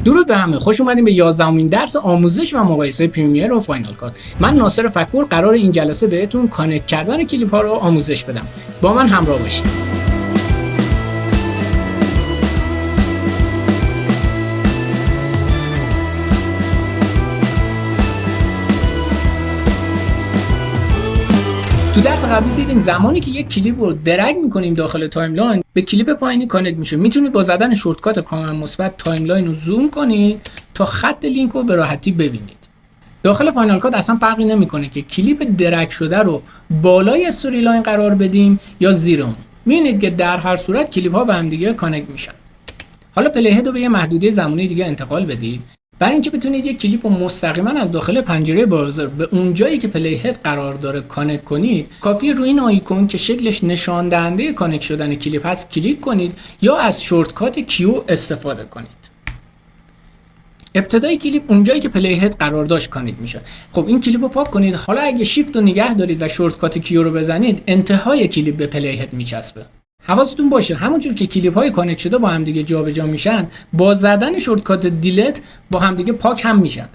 درود به همه، خوش اومدیم به 11مین درس آموزش و مقایسه پریمیر و فاینال کات. من ناصر فکور قرار این جلسه بهتون کانکت کردن کلیپ ها رو آموزش بدم. با من همراه باشید. تو درس قبلی دیدیم زمانی که یک کلیپ رو درگ میکنیم داخل تایملاین به کلیپ پایینی کانکت میشه. میتونید با زدن شورتکات کامند مثبت تایملاین رو زوم کنید تا خط لینک رو به راحتی ببینید. داخل فاینال کات اصلا فرقی نمیکنه که کلیپ درگ شده رو بالای استوری لاین قرار بدیم یا زیر اون. میبینید که در هر صورت کلیپ ها به هم دیگه کانکت میشن. حالا پلی هد رو به یه محدوده زمانی دیگه انتقال بدید. برای اینکه بتونید یک کلیپ رو مستقیما از داخل پنجره براوزر به اون جایی که پلی هد قرار داره کانکت کنید، کافیه روی این آیکون که شکلش نشان دهنده کانکت شدن کلیپ هست کلیک کنید یا از شورتکات کیو استفاده کنید. ابتدای کلیپ اونجایی که پلی هد قرار داشت کانکت میشه. خب این کلیپ رو پاک کنید. حالا اگه شیفت رو نگه دارید و شورتکات کیو رو بزنید، انتهای کلیپ به پلی هد میچسبه. حواستون باشه همونجور که کلیپ های کانکت شده با هم دیگه جابجا میشن، با زدن شورتکات دیلیت با هم دیگه پاک هم میشن.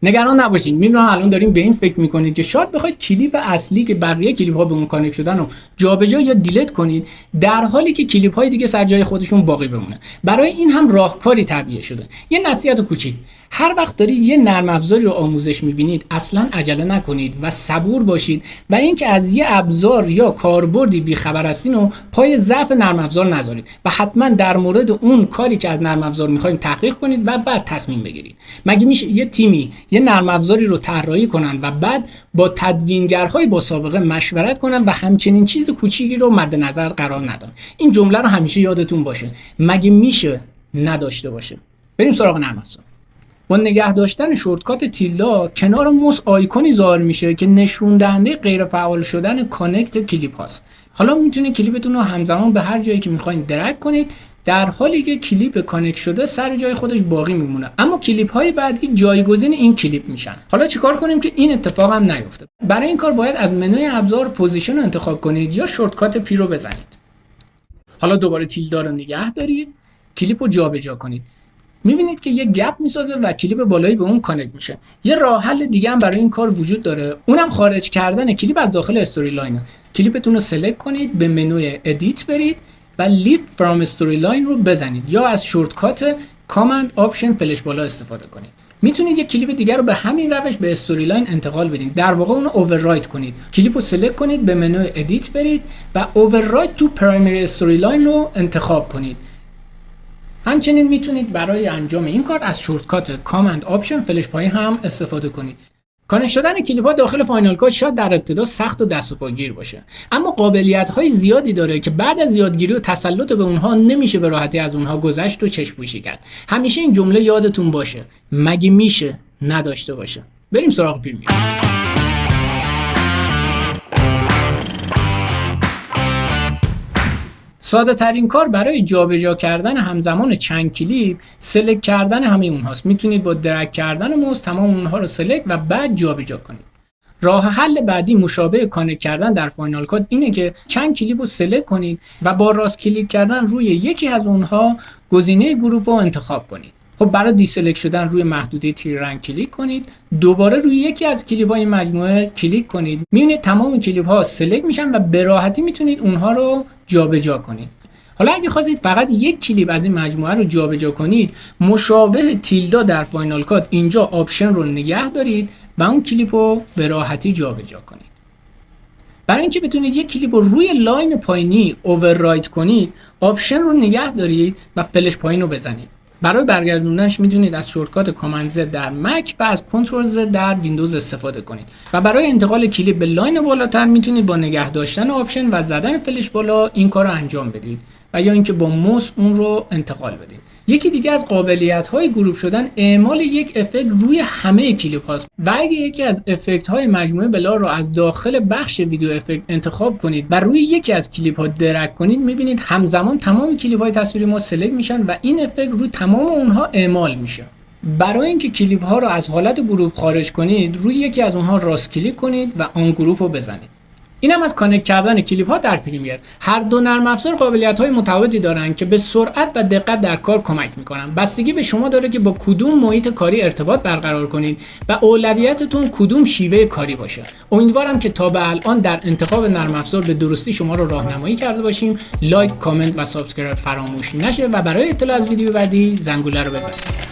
نگران نباشید. میدونم الان داریم به این فکر میکنید که شاید بخواید کلیپ اصلی که بقیه کلیپ ها به اون کانکت شدن رو جابجا یا دیلیت کنید، در حالی که کلیپ های دیگه سر جای خودشون باقی بمونه. برای این هم راهکاری طبیعی شده. یه نصیحت کوچیک: هر وقت دارید یه نرم افزاری رو آموزش میبینید، اصلا عجله نکنید و صبور باشید و اینکه از یه ابزار یا کاربردی بیخبر هستین و پای ضعف نرم افزار نذارید و حتما در مورد اون کاری که از نرم افزار میخواین تحقیق کنید و بعد تصمیم بگیرید. مگه میشه یه تیمی یه نرم افزاری رو طراحی کنن و بعد با تدوینگرهای با سابقه مشورت کنن و همچنین چیز کوچیکی رو مد نظر قرار ندن؟ این جمله رو همیشه یادتون باشه. مگه میشه نداشته باشه؟ بریم سراغ نرم افزار. با نگه داشتن شورتکات تیلدا کنار موس آیکونی ظاهر میشه که نشون دهنده غیر فعال شدن کانکت کلیپ هاست. حالا میتونید کلیپتون رو همزمان به هر جایی که میخواین درگ کنید، در حالی که کلیپ کانکت شده سر جای خودش باقی میمونه، اما کلیپ های بعدی جایگزین این کلیپ میشن. حالا چیکار کنیم که این اتفاق هم نیفته؟ برای این کار باید از منوی ابزار پوزیشن رو انتخاب کنید یا شورتکات پی رو بزنید. حالا دوباره تیلدا رو نگه دارید، کلیپ رو جابجا کنید. میبینید که یه گپ میسازه و کلیپ بالایی به اون کانکت میشه. یه راه حل دیگه هم برای این کار وجود داره، اونم خارج کردن کلیپ از داخل استوری لاین. کلیپتون رو سلکت کنید، به منوی ادیت برید و لیفت فرام استوری لاین رو بزنید یا از شورتکات کامند آپشن فلش بالا استفاده کنید. میتونید یک کلیپ دیگه رو به همین روش به استوری لاین انتقال بدید. در واقع اون رو اووررایت کنید. کلیپ رو سلکت کنید، به منوی ادیت برید و اووررایت تو پرایمری استوری لاین رو انتخاب کنید. همچنین میتونید برای انجام این کار از شورتکات کامند آپشن فلش پایین هم استفاده کنید. کانکت شدن کلیپ ها داخل فاینال کات شاید در ابتدا سخت و دست و پاگیر باشه، اما قابلیت های زیادی داره که بعد از یادگیری و تسلط به اونها نمیشه به راحتی از اونها گذشت و چشم پوشی کرد. همیشه این جمله یادتون باشه: مگه میشه نداشته باشه؟ بریم سراغ پریمیر. ساده ترین کار برای جابجا کردن همزمان چند کلیپ سلکت کردن همه اونهاست. میتونید با درگ کردن موس تمام اونها رو سلکت و بعد جابجا کنید. راه حل بعدی مشابه کانکت کردن در فاینال کات اینه که چند کلیپ رو سلکت کنید و با راست کلیک کردن روی یکی از اونها گزینه گروپ رو انتخاب کنید. خب برای دیسلکت شدن روی محدوده تیر رنگ کلیک کنید، دوباره روی یکی از کلیپ های مجموعه کلیک کنید. میبینید تمام کلیپ ها سلکت میشن و به راحتی میتونید اونها رو جابجا کنید. حالا اگه خواستید فقط یک کلیپ از این مجموعه رو جابجا کنید، مشابه تیلدا در فاینال کات اینجا آپشن رو نگه دارید و اون کلیپ رو به راحتی جابجا کنید. برای اینکه بتونید یک کلیپ رو روی لاین پایینی اووررایت کنید، آپشن رو نگه دارید و فلش پایین رو بزنید. برای برگردوندنش میتونید از شورتکات کامند Z در مک و از کنترل Z در ویندوز استفاده کنید. و برای انتقال کلیپ به لاین بالاتر میتونید با نگه داشتن آپشن و زدن فلش بالا این کار رو انجام بدید و یا اینکه با موس اون رو انتقال بدید. یکی دیگه از قابلیت‌های گروپ شدن اعمال یک افکت روی همه کلیپ هاست و اگه یکی از افکت‌های مجموعه بلا رو از داخل بخش ویدیو افکت انتخاب کنید و روی یکی از کلیپ‌ها درگ کنید، می‌بینید همزمان تمام کلیپ‌های تصویری ما سلکت میشن و این افکت روی تمام اونها اعمال میشه. برای اینکه کلیپ‌ها رو از حالت گروپ خارج کنید، روی یکی از اونها راست کلیک کنید و آن گروپ رو بزنید. اینم از کانکت کردن کلیپ ها در پریمیر. هر دو نرم افزار قابلیت های متفاوتی دارن که به سرعت و دقت در کار کمک میکنن. بستگی به شما داره که با کدوم محیط کاری ارتباط برقرار کنید و اولویتتون کدوم شیوه کاری باشه. امیدوارم که تا به الان در انتخاب نرم افزار به درستی شما رو راهنمایی کرده باشیم. لایک، کامنت و سابسکرایب فراموش نشه و برای اطلاع از ویدیو بعدی زنگوله رو بزنید.